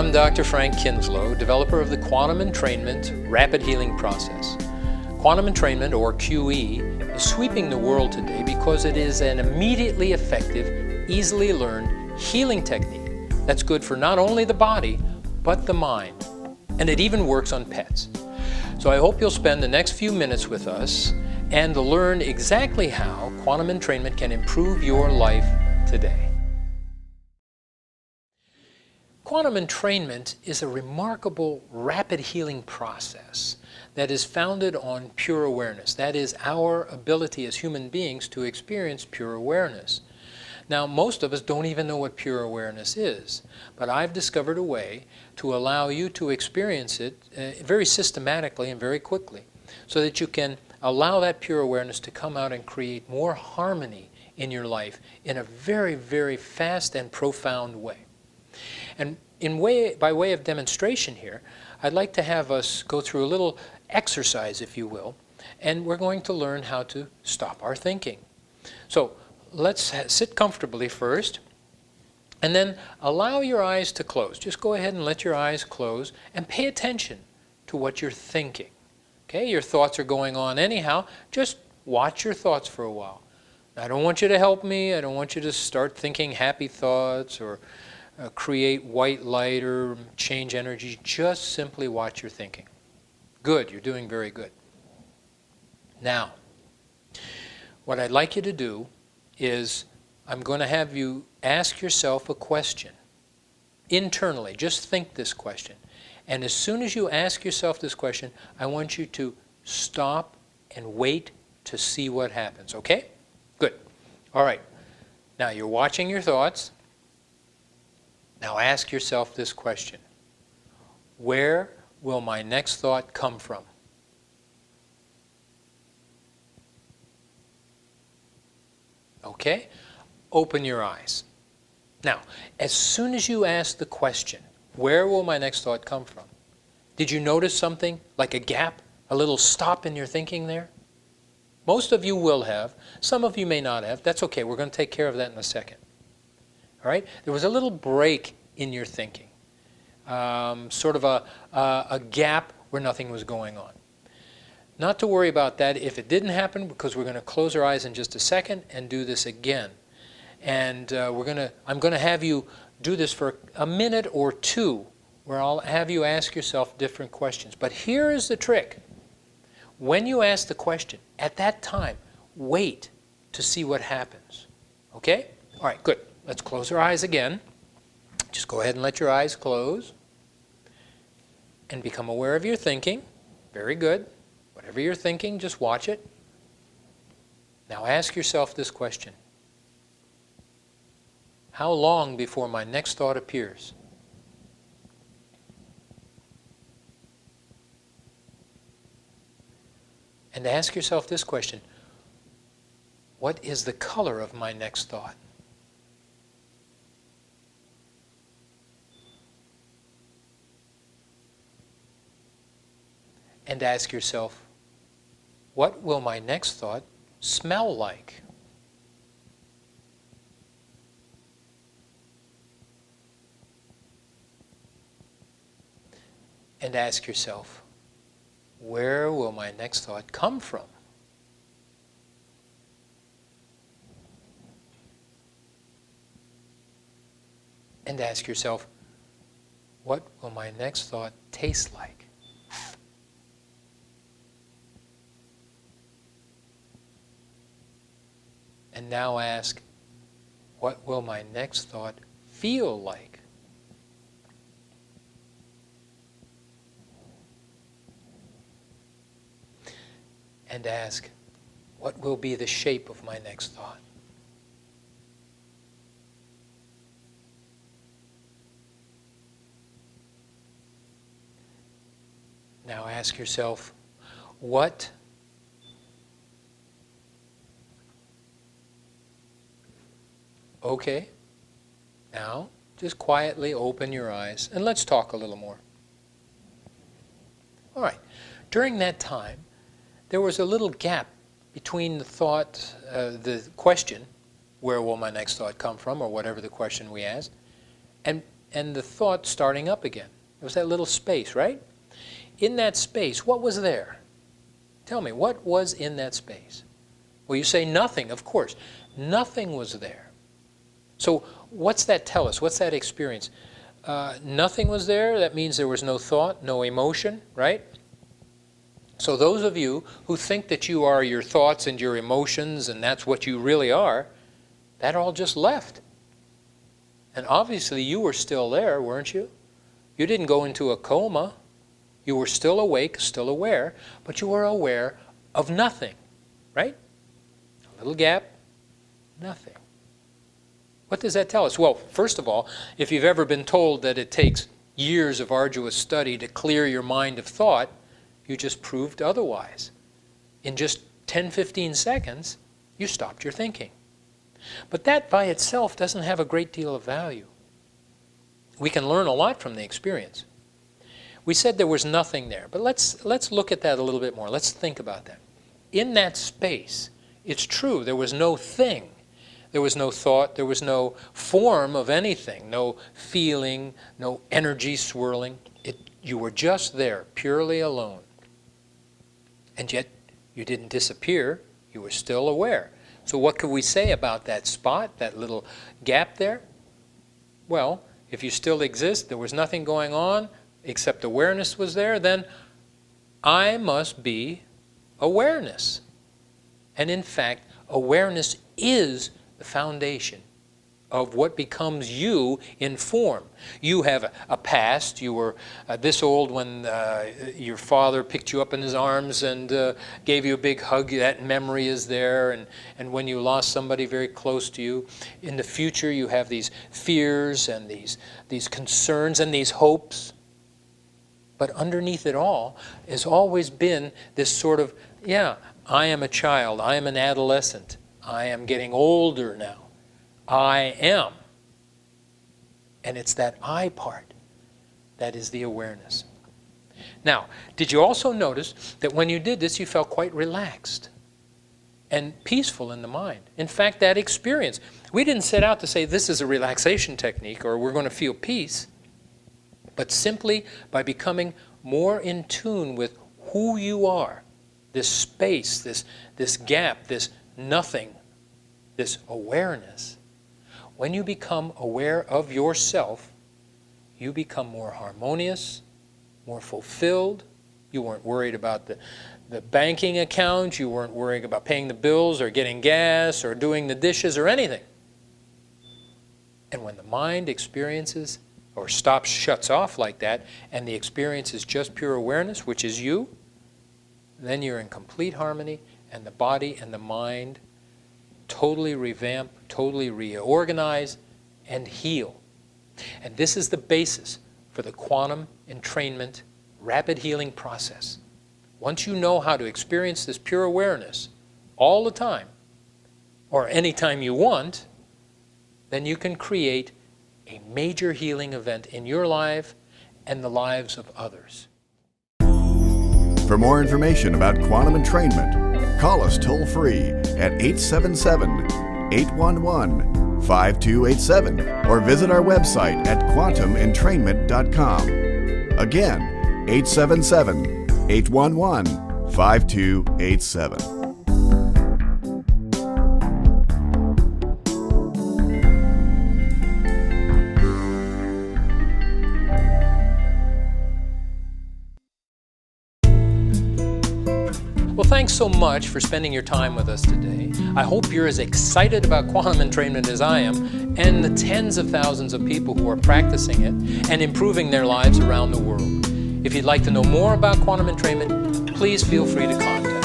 I'm Dr. Frank Kinslow, developer of the Quantum Entrainment Rapid Healing Process. Quantum Entrainment, or QE, is sweeping the world today because it is an immediately effective, easily learned healing technique that's good for not only the body, but the mind. And it even works on pets. So I hope you'll spend the next few minutes with us and learn exactly how quantum entrainment can improve your life today. Quantum entrainment is a remarkable rapid healing process that is founded on pure awareness. That is our ability as human beings to experience pure awareness. Now, most of us don't even know what pure awareness is, but I've discovered a way to allow you to experience it very systematically and very quickly, so that you can allow that pure awareness to come out and create more harmony in your life in a very, very fast and profound way. And by way of demonstration here, I'd like to have us go through a little exercise, if you will, and we're going to learn how to stop our thinking. So let's sit comfortably first, and then allow your eyes to close. Just go ahead and let your eyes close and pay attention to what you're thinking. Okay, your thoughts are going on anyhow. Just watch your thoughts for a while. I don't want you to help me. I don't want you to start thinking happy thoughts or create white light or change energy. Just simply watch your thinking. Good, you're doing very good. Now, what I'd like you to do is I'm going to have you ask yourself a question internally. Just think this question. And as soon as you ask yourself this question, I want you to stop and wait to see what happens. Okay? Good. All right. Now you're watching your thoughts. Now ask yourself this question. Where will my next thought come from? Okay? Open your eyes. Now, as soon as you ask the question, where will my next thought come from? Did you notice something like a gap, a little stop in your thinking there? Most of you will have. Some of you may not have. That's okay. We're going to take care of that in a second. All right? There was a little break in your thinking, sort of a gap where nothing was going on. Not to worry about that if it didn't happen, because we're going to close our eyes in just a second and do this again. And I'm going to have you do this for a minute or two, where I'll have you ask yourself different questions. But here is the trick. When you ask the question, at that time, wait to see what happens. Okay? All right, good. Let's close our eyes again. Just go ahead and let your eyes close. And become aware of your thinking. Very good. Whatever you're thinking, just watch it. Now ask yourself this question. How long before my next thought appears? And ask yourself this question. What is the color of my next thought? And ask yourself, what will my next thought smell like? And ask yourself, where will my next thought come from? And ask yourself, what will my next thought taste like? And now ask, what will my next thought feel like? And ask, what will be the shape of my next thought? Now ask yourself, what Okay, now just quietly open your eyes and let's talk a little more. All right, during that time, there was a little gap between the thought, the question, where will my next thought come from, or whatever the question we asked, and and the thought starting up again. It was that little space, right? In that space, what was there? Tell me, what was in that space? Well, you say nothing, of course. Nothing was there. So what's that tell us? What's that experience? Nothing was there. That means there was no thought, no emotion, right? So those of you who think that you are your thoughts and your emotions and that's what you really are, that all just left. And obviously you were still there, weren't you? You didn't go into a coma. You were still awake, still aware, but you were aware of nothing, right? A little gap, nothing. What does that tell us? Well, first of all, if you've ever been told that it takes years of arduous study to clear your mind of thought, you just proved otherwise. In just 10, 15 seconds, you stopped your thinking. But that by itself doesn't have a great deal of value. We can learn a lot from the experience. We said there was nothing there, but let's look at that a little bit more. Let's think about that. In that space, it's true, there was no thing. There was no thought, there was no form of anything, no feeling, no energy swirling. You were just there, purely alone. And yet, you didn't disappear, you were still aware. So what could we say about that spot, that little gap there? Well, if you still exist, there was nothing going on, except awareness was there, then I must be awareness. And in fact, awareness is the foundation of what becomes you in form. You have a past. You were this old when your father picked you up in his arms and gave you a big hug. That memory is there. And when you lost somebody very close to you. In the future, you have these fears and these concerns and these hopes. But underneath it all has always been this sort of, yeah, I am a child, I am an adolescent, I am getting older now. I am. And it's that I part that is the awareness. Now, did you also notice that when you did this, you felt quite relaxed and peaceful in the mind? In fact, that experience, we didn't set out to say this is a relaxation technique or we're going to feel peace. But simply by becoming more in tune with who you are, this space, this gap, this nothing, this awareness. When you become aware of yourself, you become more harmonious, more fulfilled. You weren't worried about the banking account. You weren't worried about paying the bills or getting gas or doing the dishes or anything. And when the mind experiences or shuts off like that, and the experience is just pure awareness, which is you, then you're in complete harmony, and the body and the mind totally revamp, totally reorganize, and heal. And this is the basis for the quantum entrainment rapid healing process. Once you know how to experience this pure awareness all the time, or anytime you want, then you can create a major healing event in your life and the lives of others. For more information about quantum entrainment, call us toll-free at 877-811-5287 or visit our website at quantumentrainment.com. Again, 877-811-5287. Well, thanks so much for spending your time with us today. I hope you're as excited about quantum entrainment as I am, and the tens of thousands of people who are practicing it and improving their lives around the world. If you'd like to know more about quantum entrainment, please feel free to contact